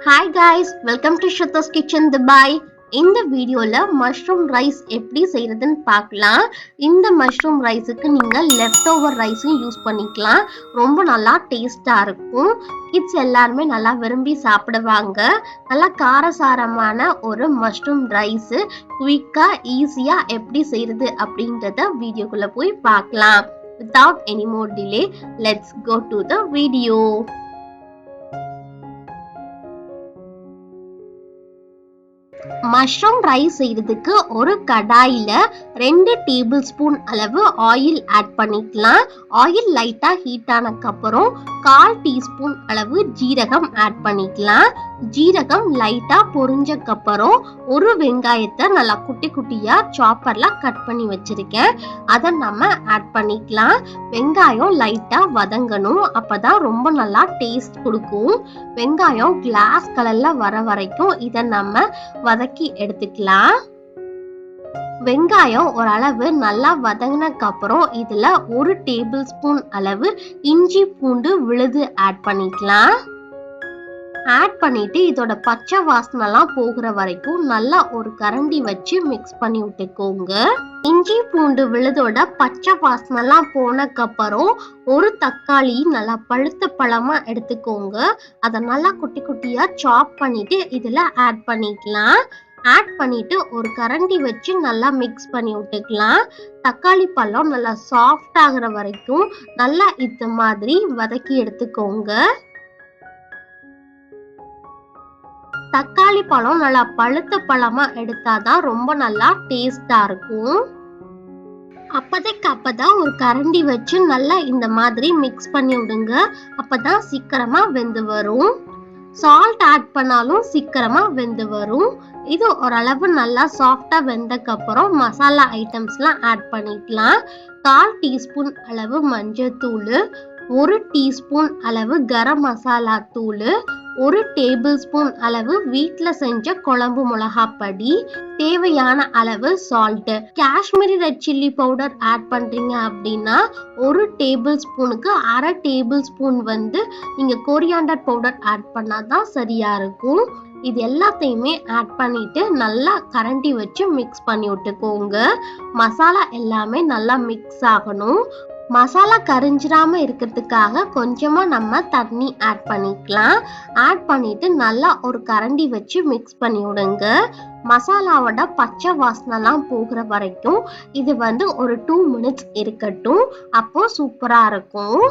Hi guys, welcome to shruthiskitchendubai. இந்த வீடியோல mushroom rice எப்படி செய்யறதுன்னு பார்க்கலாம். இந்த மஷ்ரூம் ரைஸுக்கு நீங்க லெஃப்டோவர் ரைஸும் யூஸ் பண்ணிக்கலாம். ரொம்ப நல்லா டேஸ்டா இருக்கும். கிட்ஸ் எல்லாருமே நல்லா விரும்பி சாப்பிடுவாங்க. நல்லா காரசாரமான ஒரு மஷ்ரூம் ரைஸ் குயிக்கா ஈஸியா எப்படி செய்யறது அப்படின்றத வீடியோக்குள்ள போய் பார்க்கலாம். Without any more delay, let's go to the video. Mushroom rice செய்யறதுக்கு ஒரு கடாயில 2 டேபிள் ஸ்பூன் அளவு ஆயில் ஆட் பண்ணிக்கலாம். ஆயில் லைட்டா ஹீட் ஆனதுக்கு அப்புறம் 1/4 டீஸ்பூன் அளவு ஜீரகம் ஆட் பண்ணிக்கலாம். ஜீரகம் லைட்டா பொரிஞ்சதுக்கு அப்புறம் ஒரு வெங்காயத்தை நல்லா குட்டி குட்டியா சாப்பர்ல கட் பண்ணி வச்சிருக்கேன். அதை நம்ம ஆட் பண்ணிக்கலாம். வெங்காயம் லைட்டா வதங்கணும், அப்பதான் ரொம்ப நல்லா டேஸ்ட் கொடுக்கும். வெங்காயம் கிளாஸ் கலர்ல வர வரைக்கும் இதை நம்ம வதக்கி எடுத்துக்கலாம். வெங்காயம் ஓரளவு நல்லா வதங்கினதுக்கு அப்புறம் இதுல 1 டேபிள் ஸ்பூன் அளவு இஞ்சி பூண்டு விழுது ஆட் பண்ணிக்கலாம். ஆட் பண்ணிட்டு இதோட பச்சை வாசனைலாம் போகிற வரைக்கும் நல்லா ஒரு கரண்டி வச்சு மிக்ஸ் பண்ணி விட்டுக்கோங்க. இஞ்சி பூண்டு விழுதோட பச்சை வாசனைலாம் போனதுக்கு அப்புறம் ஒரு தக்காளி நல்லா பழுத்த பழமா எடுத்துக்கோங்க. அதை நல்லா குட்டி குட்டியா சாப் பண்ணிட்டு இதுல ஆட் பண்ணிக்கலாம். ஆட் பண்ணிட்டு ஒரு கரண்டி வச்சு நல்லா மிக்ஸ் பண்ணி விட்டுக்கலாம். தக்காளி பழம் நல்லா சாஃப்ட் ஆகுற வரைக்கும் நல்லா இந்த மாதிரி வதக்கி எடுத்துக்கோங்க. தக்காளி பழம் நல்லா பழுத்த பழமா எடுத்தாதான் ரொம்ப நல்லா டேஸ்டா இருக்கும். அப்பதான் ஒரு கரண்டி வச்சு நல்லா இந்த மாதிரி மிக்ஸ் பண்ணி விடுங்க. அப்பதான் சீக்கிரமா வெந்து வரும். சால்ட் ஆட் பண்ணாலும் சீக்கிரமா வெந்து வரும். இது ஓரளவு நல்லா சாஃப்டா வெந்ததுக்கு அப்புறம் மசாலா ஐட்டம்ஸ்லாம் ஆட் பண்ணிக்கலாம். 1/4 டீஸ்பூன் அளவு மஞ்சள் தூள், 1 டீஸ்பூன் அளவு கரம் மசாலா தூள், 1 டேபிள் ஸ்பூன் அளவு வீட்ல செஞ்ச குழம்பு மிளகாப்பொடி, தேவையான அளவு salt. Kashmiri red chilli powder add பண்றீங்க அப்படின்னா 1 டேபிள் ஸ்பூனுக்கு 1/2 டேபிள் ஸ்பூன் நீங்க கொரியாண்டர் பவுடர் ஆட் பண்ணாதான் சரியா இருக்கும். இது எல்லாத்தையுமே ஆட் பண்ணிட்டு நல்லா கரண்டி வச்சு மிக்ஸ் பண்ணி விட்டுக்கோங்க. மசாலா எல்லாமே நல்லா மிக்ஸ் ஆகணும். மசாலா கரிஞ்சிராம இருக்கிறதுக்காக கொஞ்சமா நம்ம தண்ணி ஆட் பண்ணிக்கலாம். ஆட் பண்ணிட்டு நல்லா ஒரு கரண்டி வச்சு மிக்ஸ் பண்ணி விடுங்க. மசாலாவோட பச்சை வாசனைலாம் போகிற வரைக்கும் இது ஒரு 2 மினிட்ஸ் இருக்கட்டும். அப்போ சூப்பரா இருக்கும்.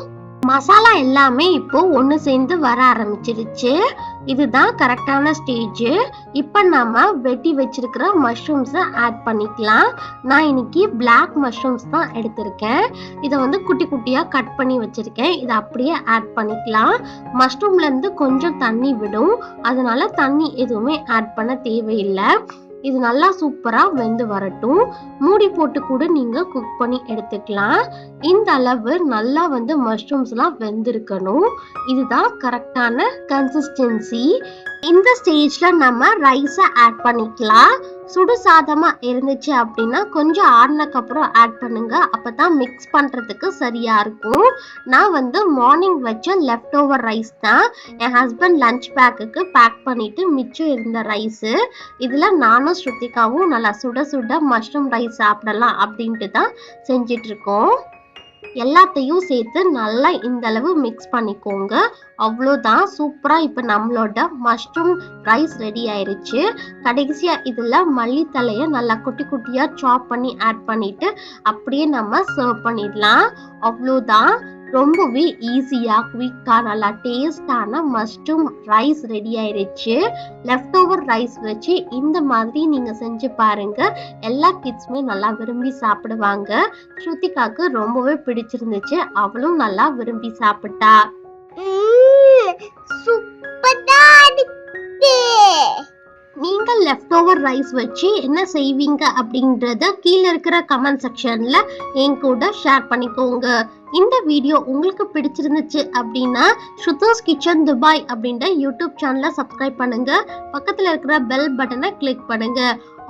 மசாலா எல்லாமே இப்போ ஒன்று சேர்ந்து வர ஆரம்பிச்சிருச்சு. இதுதான் கரெக்டான ஸ்டேஜ். இப்போ நம்ம வெட்டி வச்சிருக்கிற மஷ்ரூம்ஸை ஆட் பண்ணிக்கலாம். நான் இன்னைக்கு பிளாக் மஷ்ரூம்ஸ் தான் எடுத்திருக்கேன். இதை குட்டி குட்டியா கட் பண்ணி வச்சிருக்கேன். இதை அப்படியே ஆட் பண்ணிக்கலாம். மஷ்ரூம்ல இருந்து கொஞ்சம் தண்ணி விடும், அதனால தண்ணி எதுவுமே ஆட் பண்ண தேவையில்லை. இது நல்லா சூப்பரா வெந்து வரட்டும். மூடி போட்டு கூட நீங்க குக் பண்ணி எடுத்துக்கலாம். இந்த அளவு நல்லா மஷ்ரூம்ஸ் எல்லாம் வெந்திருக்கணும். இதுதான் கரெக்டான கன்சிஸ்டன்சி. இந்த ஸ்டேஜ்ல நம்ம ரைஸை ஆட் பண்ணிக்கலாம். சுடு சாதமா இருந்துச்சு அப்படின்னா கொஞ்சம் ஆறுனக்கு அப்புறம் ஆட் பண்ணுங்க. அப்பதான் மிக்ஸ் பண்றதுக்கு சரியா இருக்கும். நான் மார்னிங் வச்ச லெஃப்ட் ஓவர் ரைஸ் தான் என் ஹஸ்பண்ட் லஞ்ச் பேக்குக்கு பேக் பண்ணிட்டு மிச்சம் இருந்த ரைஸ். இதுல நானும் ஸ்ருத்திகாவும் நல்லா சுட சுட மஷ்ரூம் ரைஸ் சாப்பிடலாம் அப்படின்ட்டு தான் செஞ்சிட்டு இருக்கோம். எல்லாத்தையும் சேர்த்து நல்லா இந்த அளவு மிக்ஸ் பண்ணிக்கோங்க. அவ்வளோதான், சூப்பரா இப்ப நம்மளோட மஷ்ரூம் ரைஸ் ரெடி ஆயிருச்சு. கடைசியா இதுல மல்லித்தலைய நல்லா குட்டி குட்டியா சாப் பண்ணி ஆட் பண்ணிட்டு அப்படியே நம்ம சர்வ் பண்ணிடலாம். அவ்வளோதான், ரொம்பவே ஈஸியா குயிக்கா நல்லா டேஸ்டான மஷ்ரூம் ரைஸ் ரெடி ஆயிருச்சு. லெஃப்ட் ஓவர் ரைஸ் வச்சு இந்த மாதிரி நீங்க செஞ்சு பாருங்க. எல்லா கிட்ஸுமே நல்லா விரும்பி சாப்பிடுவாங்க. ஸ்ருதிகாக்கு ரொம்பவே பிடிச்சிருந்துச்சு. அவளும் நல்லா விரும்பி சாப்பிட்டா. நீங்க லெஃப்ட் ஓவர் ரைஸ் வச்சு என்ன செய்வீங்க அப்படின்றத கீழே இருக்கிற கமெண்ட் செக்ஷன்ல என் கூட ஷேர் பண்ணிக்கோங்க. இந்த வீடியோ உங்களுக்கு பிடிச்சிருந்துச்சு அப்படின்னா ஷ்ருத்திஸ் கிச்சன் துபாய் அப்படின்ற யூடியூப் சேனலை சப்ஸ்கிரைப் பண்ணுங்க. பக்கத்துல இருக்கிற பெல் பட்டனை கிளிக் பண்ணுங்க.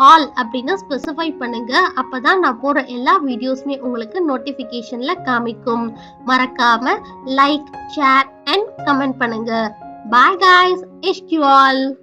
ஆல் அப்படின்னு ஸ்பெசிஃபை பண்ணுங்க. அப்பதான் நான் போற எல்லா வீடியோஸ்மே உங்களுக்கு நோட்டிபிகேஷன்ல காமிக்கும். மறக்காம லைக், ஷேர் அண்ட் கமெண்ட் பண்ணுங்க. Bye guys, ishq you all.